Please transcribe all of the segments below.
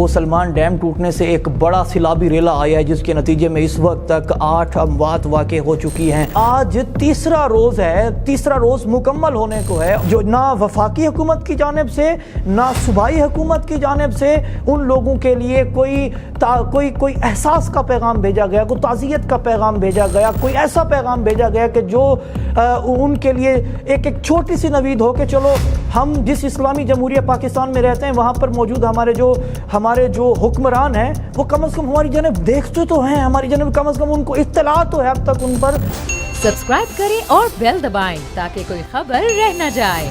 Salman dam ٹوٹنے سے ایک بڑا سیلابی ریلا آیا ہے جس کے نتیجے میں اس وقت تک 8 اموات واقع ہو چکی ہیں۔ آج تیسرا روز مکمل ہونے کو ہے جو نہ وفاقی حکومت کی جانب سے نہ صوبائی حکومت کی جانب سے ان لوگوں کے لیے کوئی احساس کا پیغام بھیجا گیا، کوئی تعزیت کا پیغام بھیجا گیا، کوئی ایسا پیغام بھیجا گیا کہ جو ان کے لیے ایک چھوٹی سی نوید ہو کہ چلو ہم جس اسلامی جمہوریہ پاکستان میں رہتے ہیں وہاں پر موجود ہمارے جو حکمران ہیں وہ کم از کم ہماری جانب دیکھتے تو ہیں، ہماری جانب کم از کم ان کو اطلاع تو ہے اب تک ان پر۔ سبسکرائب کریں اور بیل دبائیں تاکہ کوئی خبر رہ نہ جائے۔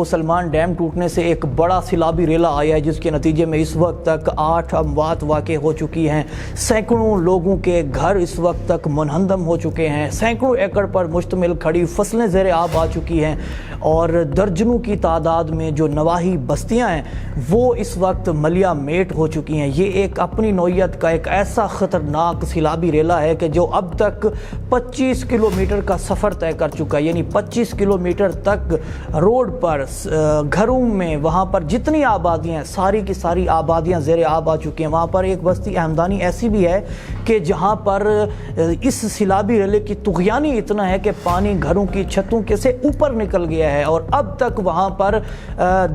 سلمان ڈیم ٹوٹنے سے ایک بڑا سیلابی ریلا آیا ہے جس کے نتیجے میں اس وقت تک 8 اموات واقع ہو چکی ہیں۔ سینکڑوں لوگوں کے گھر اس وقت تک منہدم ہو چکے ہیں، سینکڑوں ایکڑ پر مشتمل کھڑی فصلیں زیر آب آ چکی ہیں اور درجنوں کی تعداد میں جو نواحی بستیاں ہیں وہ اس وقت ملیا میٹ ہو چکی ہیں۔ یہ ایک اپنی نوعیت کا ایک ایسا خطرناک سیلابی ریلا ہے کہ جو اب تک 25 کلومیٹر کا سفر طے کر چکا ہے، یعنی 25 کلومیٹر تک روڈ پر گھروں میں وہاں پر جتنی آبادیاں ہیں ساری کی ساری آبادیاں زیر آب آ چکی ہیں۔ وہاں پر ایک بستی احمدانی ایسی بھی ہے کہ جہاں پر اس سیلابی ریلے کی طغیانی اتنا ہے کہ پانی گھروں کی چھتوں کے سے اوپر نکل گیا ہے اور اب تک وہاں پر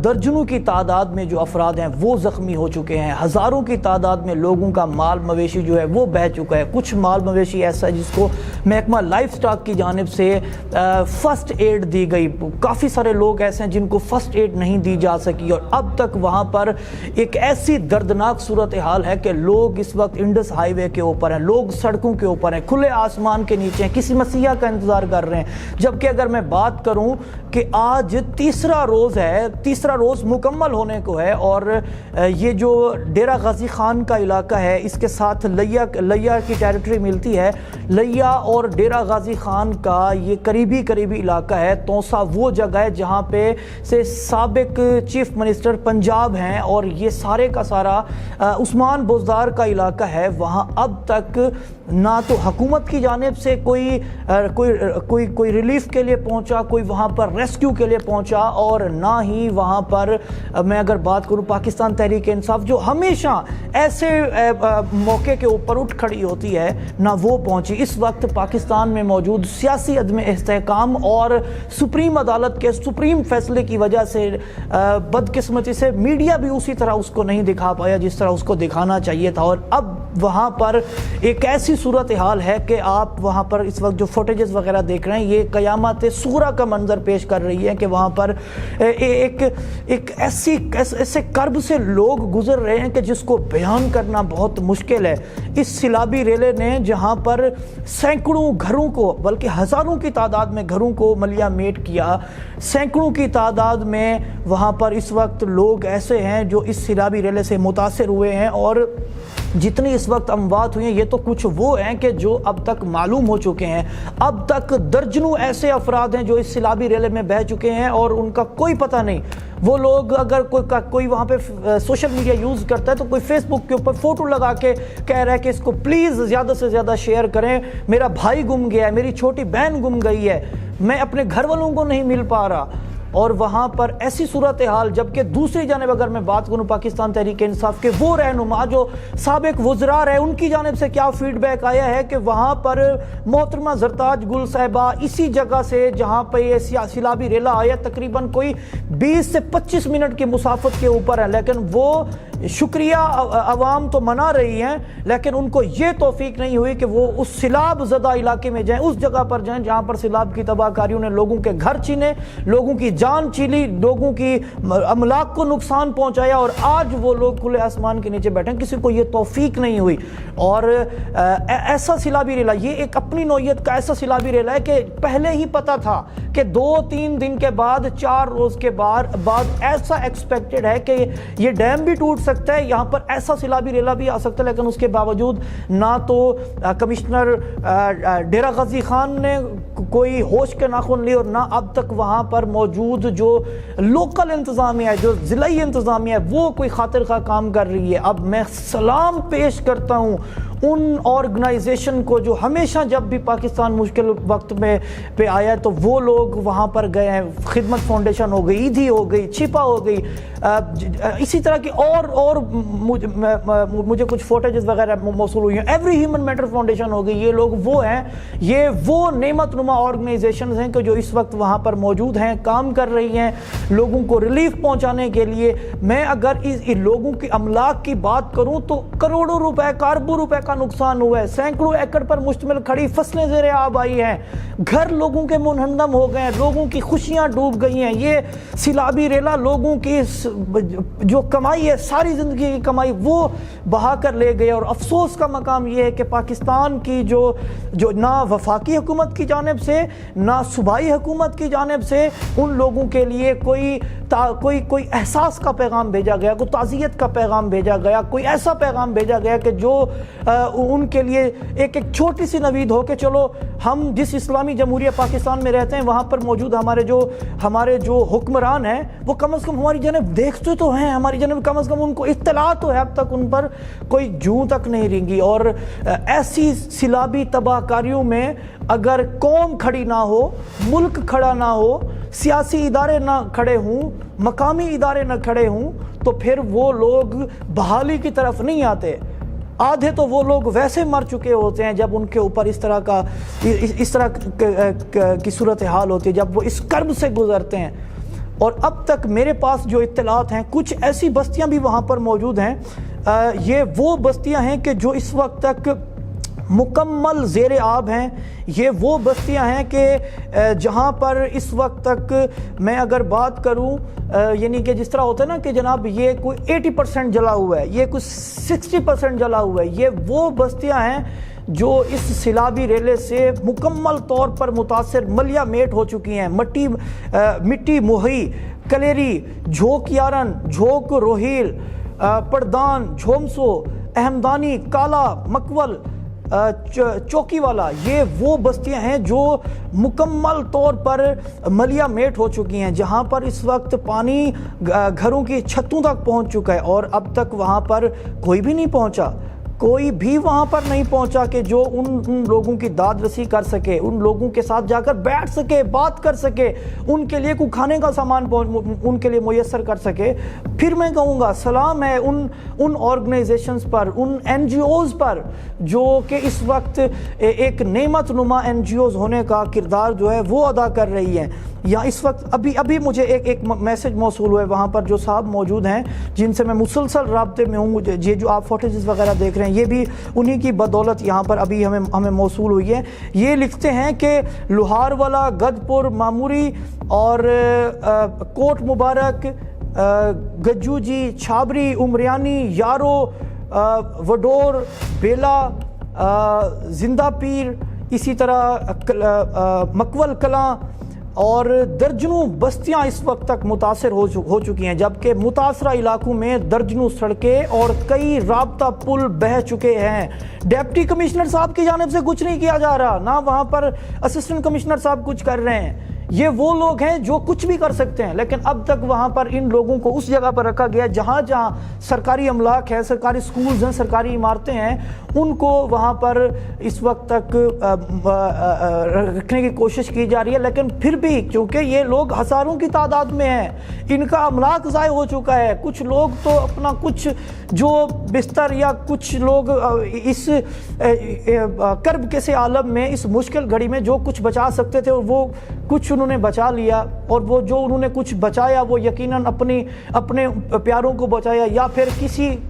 درجنوں کی تعداد میں جو افراد ہیں وہ زخمی ہو چکے ہیں، ہزاروں کی تعداد میں لوگوں کا مال مویشی جو ہے وہ بہہ چکا ہے۔ کچھ مال مویشی ایسا ہے جس کو محکمہ لائف سٹاک کی جانب سے فرسٹ ایڈ دی گئی، کافی سارے لوگ ایسے ہیں جن کو فرسٹ ایڈ نہیں دی جا سکی اور اب تک وہاں پر ایک ایسی دردناک صورتحال ہے کہ لوگ اس وقت انڈس ہائی وے کے اوپر ہیں، لوگ سڑکوں کے اوپر ہیں، کھلے آسمان کے نیچے ہیں، کسی مسیحا کا انتظار کر رہے ہیں۔ جبکہ اگر میں بات کروں کہ آج تیسرا روز مکمل ہونے کو ہے اور یہ جو ڈیرہ غازی خان کا علاقہ ہے اس کے ساتھ لیا کی ٹیریٹری ملتی ہے، لیا اور ڈیرہ غازی خان کا یہ قریبی علاقہ ہے۔ توسا وہ جگہ ہے جہاں پہ سے سابق چیف منسٹر پنجاب ہیں اور یہ سارے کا سارا عثمان بزدار کا علاقہ ہے۔ وہاں اب تک نہ تو حکومت کی جانب سے کوئی ریلیف کے لیے پہنچا، کوئی وہاں پر ریسکیو کے لیے پہنچا اور نہ ہی وہاں پر میں اگر بات کروں پاکستان تحریک انصاف جو ہمیشہ ایسے موقع کے اوپر اٹھ کھڑی ہوتی ہے نہ وہ پہنچی۔ اس وقت پاکستان میں موجود سیاسی عدم استحکام اور سپریم عدالت کے سپریم فیصلے کی وجہ سے بدقسمتی سے میڈیا بھی اسی طرح اس کو نہیں دکھا پایا جس طرح اس کو دکھانا چاہیے تھا اور اب وہاں پر ایک ایسی صورتحال ہے کہ آپ وہاں پر اس وقت جو فوٹیجز وغیرہ دیکھ رہے ہیں یہ قیامت صغریٰ کا منظر پیش کر رہی ہے کہ وہاں پر ایک ایسے کرب سے لوگ گزر رہے ہیں کہ جس کو بیان کرنا بہت مشکل ہے۔ اس سیلابی ریلے نے جہاں پر سینکڑوں گھروں کو بلکہ ہزاروں کی تعداد میں گھروں کو ملیا میٹ کیا، سینکڑوں کی تعداد میں وہاں پر اس وقت لوگ ایسے ہیں جو اس سیلابی ریلے سے متاثر ہوئے ہیں اور جتنی اس وقت اموات ہوئی ہیں یہ تو کچھ وہ ہیں کہ جو اب تک معلوم ہو چکے ہیں۔ اب تک درجنوں ایسے افراد ہیں جو اس سیلابی ریلے میں بہہ چکے ہیں اور ان کا کوئی پتہ نہیں۔ وہ لوگ اگر کوئی وہاں پہ سوشل میڈیا یوز کرتا ہے تو کوئی فیس بک کے اوپر فوٹو لگا کے کہہ رہا ہے کہ اس کو پلیز زیادہ سے زیادہ شیئر کریں، میرا بھائی گم گیا ہے، میری چھوٹی بہن گم گئی ہے، میں اپنے گھر والوں کو نہیں مل پا رہا۔ اور وہاں پر ایسی صورتحال، جبکہ دوسری جانب اگر میں بات کروں پاکستان تحریک انصاف کے وہ رہنما جو سابق وزراء رہے ان کی جانب سے کیا فیڈ بیک آیا ہے کہ وہاں پر محترمہ زرتاج گل صاحبہ اسی جگہ سے جہاں پہ یہ سیلابی ریلا آیا تقریباً کوئی 20 سے 25 منٹ کی مسافت کے اوپر ہے، لیکن وہ شکریہ عوام تو منا رہی ہیں لیکن ان کو یہ توفیق نہیں ہوئی کہ وہ اس سیلاب زدہ علاقے میں جائیں، اس جگہ پر جائیں جہاں پر سیلاب کی تباہ کاریوں نے لوگوں کے گھر چھینے، لوگوں کی جان چیلی، لوگوں کی املاک کو نقصان پہنچایا اور آج وہ لوگ کھلے آسمان کے نیچے بیٹھے ہیں، کسی کو یہ توفیق نہیں ہوئی۔ اور ایسا سیلابی ریلا، یہ ایک اپنی نوعیت کا ایسا سیلابی ریلا ہے کہ پہلے ہی پتا تھا کہ 2-3 دن کے بعد 4 روز کے بعد ایسا ایکسپیکٹڈ ہے کہ یہ ڈیم بھی ٹوٹ سکتا ہے، یہاں پر ایسا سیلابی ریلا بھی آ سکتا ہے، لیکن اس کے باوجود نہ تو کمشنر ڈیرہ غازی خان نے کوئی ہوش کے ناخن لی اور نہ اب تک وہاں پر موجود جو لوکل انتظامیہ ہے، جو ضلعی انتظامیہ ہے، وہ کوئی خاطر خواہ کام کر رہی ہے۔ اب میں سلام پیش کرتا ہوں ان آرگنائزیشن کو جو ہمیشہ جب بھی پاکستان مشکل وقت میں پہ آیا ہے تو وہ لوگ وہاں پر گئے ہیں. خدمت فاؤنڈیشن ہو گئی, ایدھی ہو گئی, چھپا ہو گئی, اسی طرح کی اور مجھے کچھ فوٹیجز وغیرہ موصول ہوئی ہیں. ایوری ہیومن میٹر فاؤنڈیشن ہو گئی. یہ لوگ وہ ہیں, یہ وہ نعمت نما آرگنائزیشنز ہیں کہ جو اس وقت وہاں پر موجود ہیں, کام کر رہی ہیں لوگوں کو ریلیف پہنچانے کے لیے. میں اگر ان لوگوں کی املاک کی بات کروں تو کروڑوں روپے, اربوں روپے کا نقصان ہوا ہے. سینکڑوں ایکڑ پر مشتمل کھڑی فصلیں زیر آب آئی ہیں. گھر لوگوں کے منہدم ہو گئے ہیں. لوگوں کی خوشیاں ڈوب گئی ہیں. یہ سیلابی ریلا لوگوں کی جو کمائی ہے, ساری زندگی کی کمائی, وہ بہا کر لے گئے. اور افسوس کا مقام یہ ہے کہ پاکستان کی جو نہ وفاقی حکومت کی جانب سے نہ صوبائی حکومت کی جانب سے ان لوگوں کے لیے کوئی احساس کا پیغام بھیجا گیا, کوئی تعزیت کا پیغام بھیجا گیا, کوئی ایسا پیغام بھیجا گیا کہ جو ان کے لیے ایک چھوٹی سی نوید ہو کہ چلو ہم جس اسلامی جمہوریہ پاکستان میں رہتے ہیں وہاں پر موجود ہمارے جو حکمران ہیں وہ کم از کم ہماری جانب دیکھتے تو ہیں, ہماری جانب کم از کم ان کو اطلاع تو ہے. اب تک ان پر کوئی جوں تک نہیں رینگی. اور ایسی سیلابی تباہ کاریوں میں اگر قوم کھڑی نہ ہو, ملک کھڑا نہ ہو, سیاسی ادارے نہ کھڑے ہوں, مقامی ادارے نہ کھڑے ہوں, تو پھر وہ لوگ بحالی کی طرف نہیں آتے. آدھے تو وہ لوگ ویسے مر چکے ہوتے ہیں جب ان کے اوپر اس طرح کی صورتحال ہوتی ہے, جب وہ اس کرب سے گزرتے ہیں. اور اب تک میرے پاس جو اطلاعات ہیں, کچھ ایسی بستیاں بھی وہاں پر موجود ہیں. یہ وہ بستیاں ہیں کہ جو اس وقت تک مکمل زیر آب ہیں. یہ وہ بستیاں ہیں کہ جہاں پر اس وقت تک میں اگر بات کروں, یعنی کہ جس طرح ہوتا ہے نا کہ جناب یہ کوئی 80% جلا ہوا ہے, یہ کوئی 60% جلا ہوا ہے. یہ وہ بستیاں ہیں جو اس سیلابی ریلے سے مکمل طور پر متاثر ملیا میٹ ہو چکی ہیں. مٹی موہی, کلیری, جھوک یارن, جھوک روہیل, پردان, جھومسو, احمدانی, کالا, مکول, چوکی والا, یہ وہ بستیاں ہیں جو مکمل طور پر ملیا میٹ ہو چکی ہیں, جہاں پر اس وقت پانی گھروں کی چھتوں تک پہنچ چکا ہے. اور اب تک وہاں پر کوئی بھی نہیں پہنچا, کوئی بھی وہاں پر نہیں پہنچا کہ جو ان لوگوں کی داد رسی کر سکے, ان لوگوں کے ساتھ جا کر بیٹھ سکے, بات کر سکے, ان کے لیے کوئی کھانے کا سامان ان کے لیے میسر کر سکے. پھر میں کہوں گا سلام ہے ان آرگنائزیشنز پر, ان این جی اوز پر جو کہ اس وقت ایک نعمت نما این جی اوز ہونے کا کردار جو ہے وہ ادا کر رہی ہیں. یا اس وقت ابھی مجھے ایک میسج موصول ہوئے وہاں پر جو صاحب موجود ہیں جن سے میں مسلسل رابطے میں ہوں. یہ جو آپ فوٹیجز وغیرہ دیکھ رہے ہیں یہ بھی انہی کی بدولت یہاں پر ابھی ہمیں موصول ہوئی ہے. یہ لکھتے ہیں کہ لوہار والا, گدپور, معموری اور کوٹ مبارک, گجو جی, چھابری, عمریانی, یارو, وڈور, بیلا, زندہ پیر, اسی طرح مکول کلاں اور درجنوں بستیاں اس وقت تک متاثر ہو چکی ہیں, جبکہ متاثرہ علاقوں میں درجنوں سڑکیں اور کئی رابطہ پل بہہ چکے ہیں. ڈپٹی کمشنر صاحب کی جانب سے کچھ نہیں کیا جا رہا, نہ وہاں پر اسسٹنٹ کمشنر صاحب کچھ کر رہے ہیں. یہ وہ لوگ ہیں جو کچھ بھی کر سکتے ہیں, لیکن اب تک وہاں پر ان لوگوں کو اس جگہ پر رکھا گیا جہاں سرکاری املاک ہے, سرکاری سکولز ہیں, سرکاری عمارتیں ہیں, ان کو وہاں پر اس وقت تک رکھنے کی کوشش کی جا رہی ہے. لیکن پھر بھی کیونکہ یہ لوگ ہزاروں کی تعداد میں ہیں, ان کا املاک ضائع ہو چکا ہے. کچھ لوگ تو اپنا کچھ جو بستر یا کچھ لوگ اس کرب کے سے عالم میں, اس مشکل گھڑی میں جو کچھ بچا سکتے تھے وہ کچھ انہوں نے بچا لیا, اور وہ جو انہوں نے کچھ بچایا وہ یقیناً اپنے پیاروں کو بچایا, یا پھر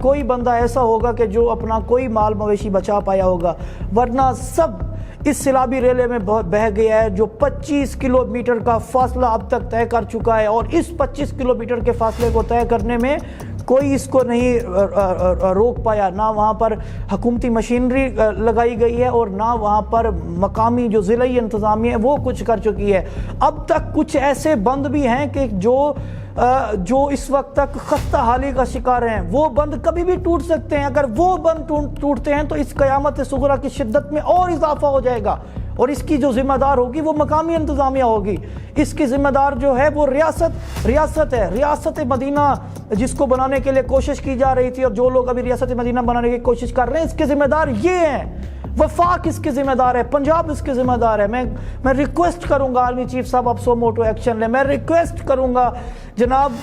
کوئی بندہ ایسا ہوگا کہ جو اپنا کوئی مال مویشی بچا پایا ہوگا, ورنہ سب اس سیلابی ریلے میں بہہ گیا ہے جو 25 کلومیٹر کا فاصلہ اب تک طے کر چکا ہے. اور اس 25 کلومیٹر کے فاصلے کو طے کرنے میں کوئی اس کو نہیں روک پایا, نہ وہاں پر حکومتی مشینری لگائی گئی ہے اور نہ وہاں پر مقامی جو ضلعی انتظامیہ ہے وہ کچھ کر چکی ہے. اب تک کچھ ایسے بند بھی ہیں کہ جو اس وقت تک خستہ حالی کا شکار ہیں. وہ بند کبھی بھی ٹوٹ سکتے ہیں, اگر وہ بند ٹوٹتے ہیں تو اس قیامت صغریٰ کی شدت میں اور اضافہ ہو جائے گا. اور اس کی جو ذمہ دار ہوگی وہ مقامی انتظامیہ ہوگی. اس کی ذمہ دار جو ہے وہ ریاست ہے. ریاست مدینہ جس کو بنانے کے لیے کوشش کی جا رہی تھی اور جو لوگ ابھی ریاست مدینہ بنانے کی کوشش کر رہے ہیں, اس کے ذمہ دار یہ ہیں. وفاق اس کے ذمہ دار ہے, پنجاب اس کے ذمہ دار ہے. میں ریکویسٹ کروں گا آرمی چیف صاحب آپ سو موٹو ایکشن لیں. میں ریکویسٹ کروں گا جناب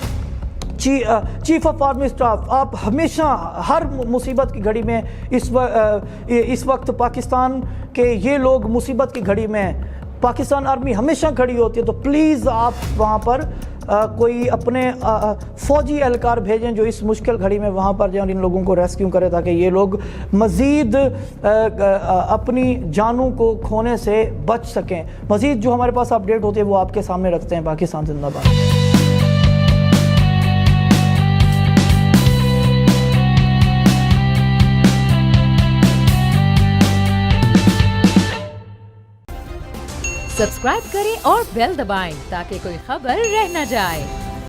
چیف آف آرمی اسٹاف, آپ ہمیشہ ہر مصیبت کی گھڑی میں اس وقت پاکستان کے یہ لوگ مصیبت کی گھڑی میں پاکستان آرمی ہمیشہ کھڑی ہوتی ہے, تو پلیز آپ وہاں پر کوئی اپنے فوجی اہلکار بھیجیں جو اس مشکل گھڑی میں وہاں پر جائیں, ان لوگوں کو ریسکیو کرے تاکہ یہ لوگ مزید اپنی جانوں کو کھونے سے بچ سکیں. مزید جو ہمارے پاس اپڈیٹ ہوتے ہیں وہ آپ کے سامنے رکھتے ہیں. پاکستان زندہ باد. سبسکرائب کریں اور بیل دبائیں تاکہ کوئی خبر رہ نہ جائے.